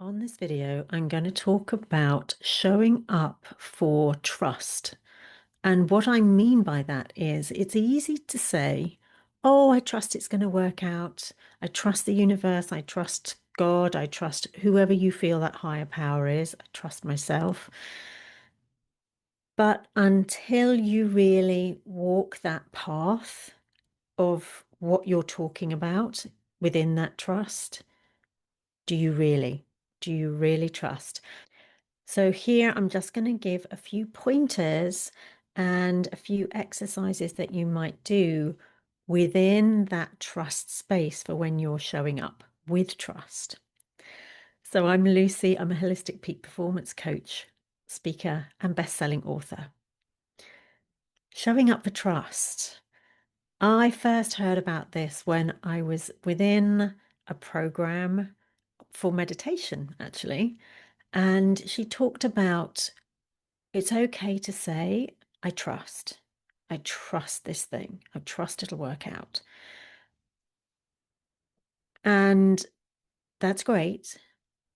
On this video, I'm going to talk about showing up for trust. And what I mean by that is it's easy to say, oh, I trust it's going to work out. I trust the universe. I trust God. I trust whoever you feel that higher power is. I trust myself. But until you really walk that path of what you're talking about within that trust, do you really? Do you really trust? So here I'm just going to give a few pointers and a few exercises that you might do within that trust space for when you're showing up with trust. So I'm Lucy. I'm a holistic peak performance coach, speaker, and best-selling author. Showing up for trust. I first heard about this when I was within a program for meditation, actually. And she talked about it's okay to say, I trust. I trust this thing. I trust it'll work out. And that's great.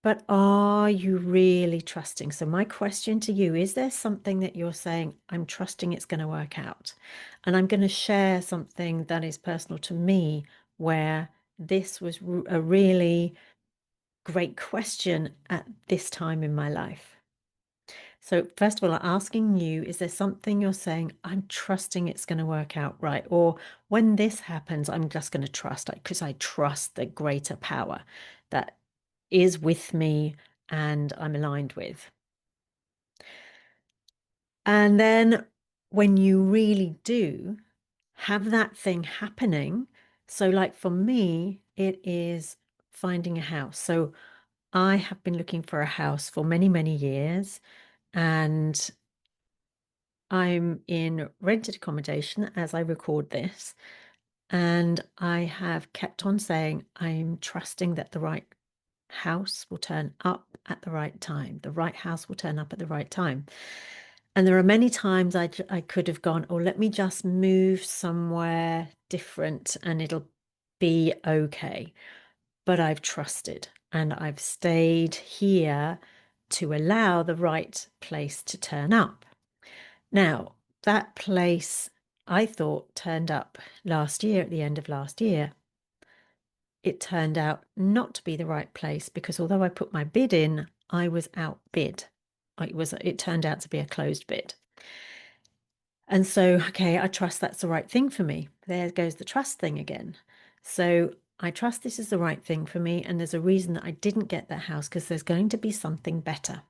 But are you really trusting? So my question to you, is there something that you're saying, I'm trusting it's going to work out? And I'm going to share something that is personal to me where this was a really great question at this time in my life. So first of all, I'm asking you, is there something you're saying, I'm trusting it's going to work out right? Or when this happens, I'm just going to trust because I trust the greater power that is with me and I'm aligned with. And then when you really do have that thing happening, so like for me, it is finding a house. So I have been looking for a house for many, many years, and I'm in rented accommodation as I record this, and I have kept on saying I'm trusting that the right house will turn up at the right time. The right house will turn up at the right time. And there are many times I could have gone, oh, let me just move somewhere different and it'll be okay. But I've trusted and I've stayed here to allow the right place to turn up. Now, that place I thought turned up last year, at the end of last year. It turned out not to be the right place because although I put my bid in, I was outbid. It turned out to be a closed bid. And so, okay, I trust that's the right thing for me. There goes the trust thing again. So I trust this is the right thing for me. And there's a reason that I didn't get that house because there's going to be something better.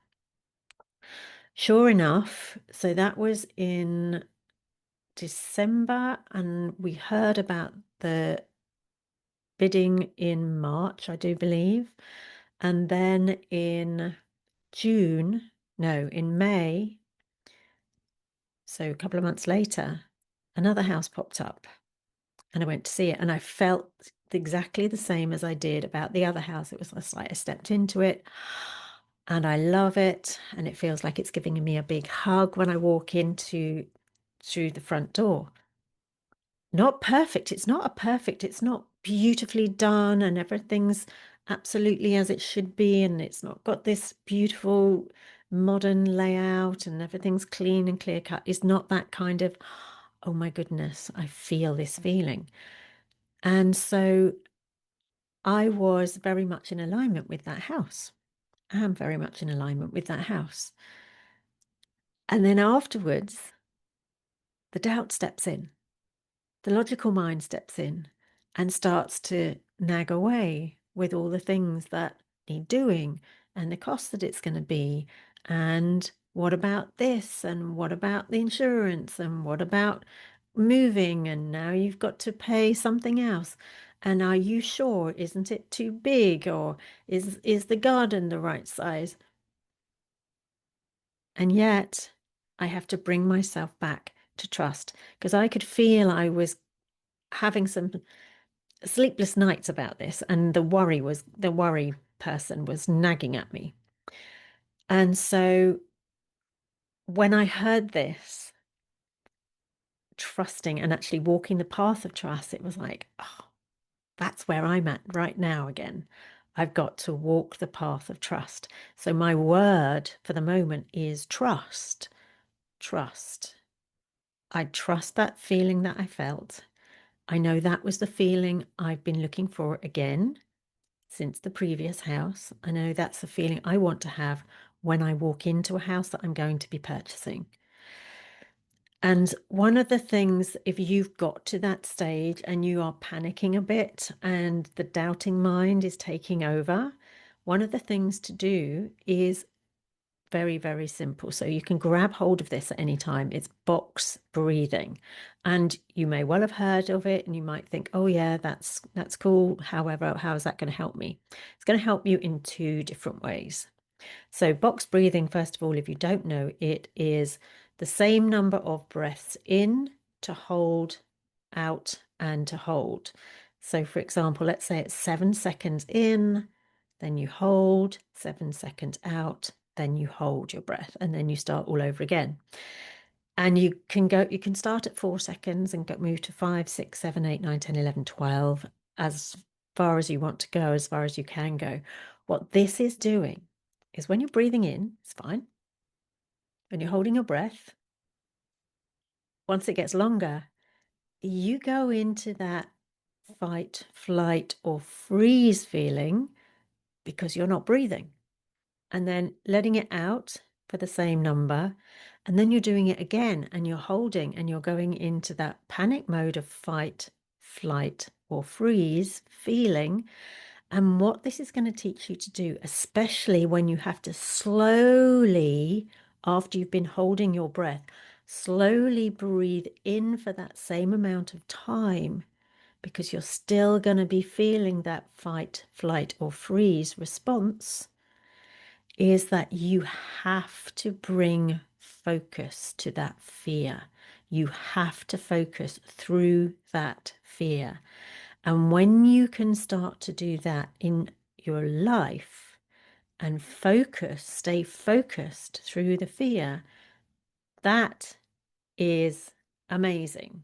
Sure enough, so that was in December, and we heard about the bidding in March, I do believe. And then in in May, so a couple of months later, another house popped up and I went to see it. And I felt exactly the same as I did about the other house. It was just like I stepped into it and I love it. And it feels like it's giving me a big hug when I walk into through the front door. Not perfect. It's not beautifully done and everything's absolutely as it should be. And it's not got this beautiful modern layout and everything's clean and clear cut. It's not that kind of, oh my goodness, I feel this feeling. And so I was very much in alignment with that house. I am very much in alignment with that house. And then afterwards, the doubt steps in. The logical mind steps in and starts to nag away with all the things that need doing and the cost that it's going to be. And what about this? And what about the insurance? And what about moving? And now you've got to pay something else. And are you sure? Isn't it too big? Or is the garden the right size? And yet I have to bring myself back to trust because I could feel I was having some sleepless nights about this, and the worry person was nagging at me. And so when I heard this, trusting and actually walking the path of trust, it was like, oh, that's where I'm at right now again. I've got to walk the path of trust. So my word for the moment is trust. Trust. I trust that feeling that I felt. I know that was the feeling I've been looking for again since the previous house. I know that's the feeling I want to have when I walk into a house that I'm going to be purchasing. And one of the things, if you've got to that stage and you are panicking a bit and the doubting mind is taking over, one of the things to do is very, very simple. So you can grab hold of this at any time. It's box breathing. And you may well have heard of it and you might think, oh yeah, that's cool. However, how is that going to help me? It's going to help you in two different ways. So box breathing, first of all, if you don't know, it is the same number of breaths in to hold, out, and to hold. So for example, let's say it's 7 seconds in, then you hold, 7 seconds out, then you hold your breath, and then you start all over again. And you can start at 4 seconds and move to 5, 6, 7, 8, 9, 10, 11, 12, as far as you want to go, as far as you can go. What this is doing is when you're breathing in, it's fine. When you're holding your breath, once it gets longer, you go into that fight, flight, or freeze feeling because you're not breathing. And then letting it out for the same number. And then you're doing it again and you're holding and you're going into that panic mode of fight, flight, or freeze feeling. And what this is going to teach you to do, especially when you have to slowly, after you've been holding your breath, slowly breathe in for that same amount of time, because you're still going to be feeling that fight, flight, or freeze response, is that you have to bring focus to that fear. You have to focus through that fear. And when you can start to do that in your life and stay focused through the fear, that is amazing.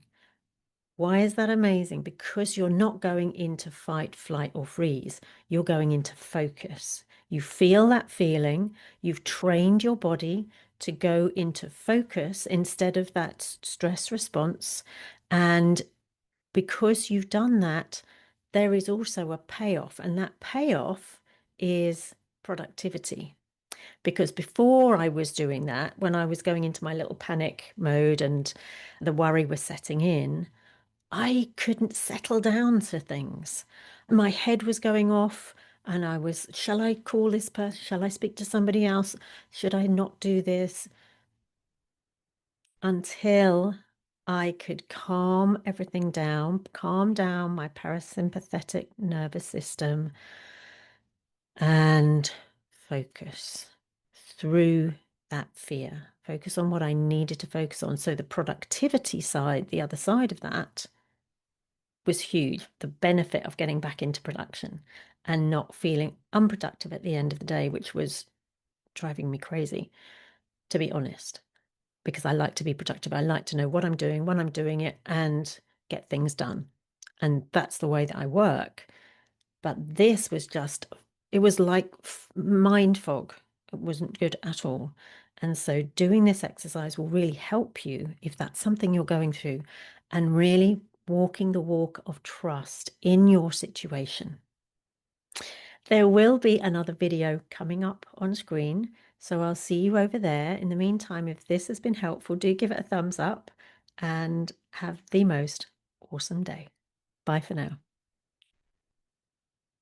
Why is that amazing? Because you're not going into fight, flight, or freeze. You're going into focus. You feel that feeling. You've trained your body to go into focus instead of that stress response. And because you've done that, there is also a payoff. And that payoff is productivity. Because before I was doing that, when I was going into my little panic mode and the worry was setting in, I couldn't settle down to things. My head was going off and I was, shall I call this person? Shall I speak to somebody else? Should I not do this? Until I could calm everything down, calm down my parasympathetic nervous system and focus through that fear. Focus on what I needed to focus on. So the productivity side, the other side of that, was huge. The benefit of getting back into production and not feeling unproductive at the end of the day, which was driving me crazy, to be honest, because I like to be productive. I like to know what I'm doing, when I'm doing it, and get things done. And that's the way that I work. But this was just, it was like mind fog. It wasn't good at all. And so doing this exercise will really help you if that's something you're going through, and really walking the walk of trust in your situation. There will be another video coming up on screen, so I'll see you over there. In the meantime, if this has been helpful, do give it a thumbs up and have the most awesome day. Bye for now.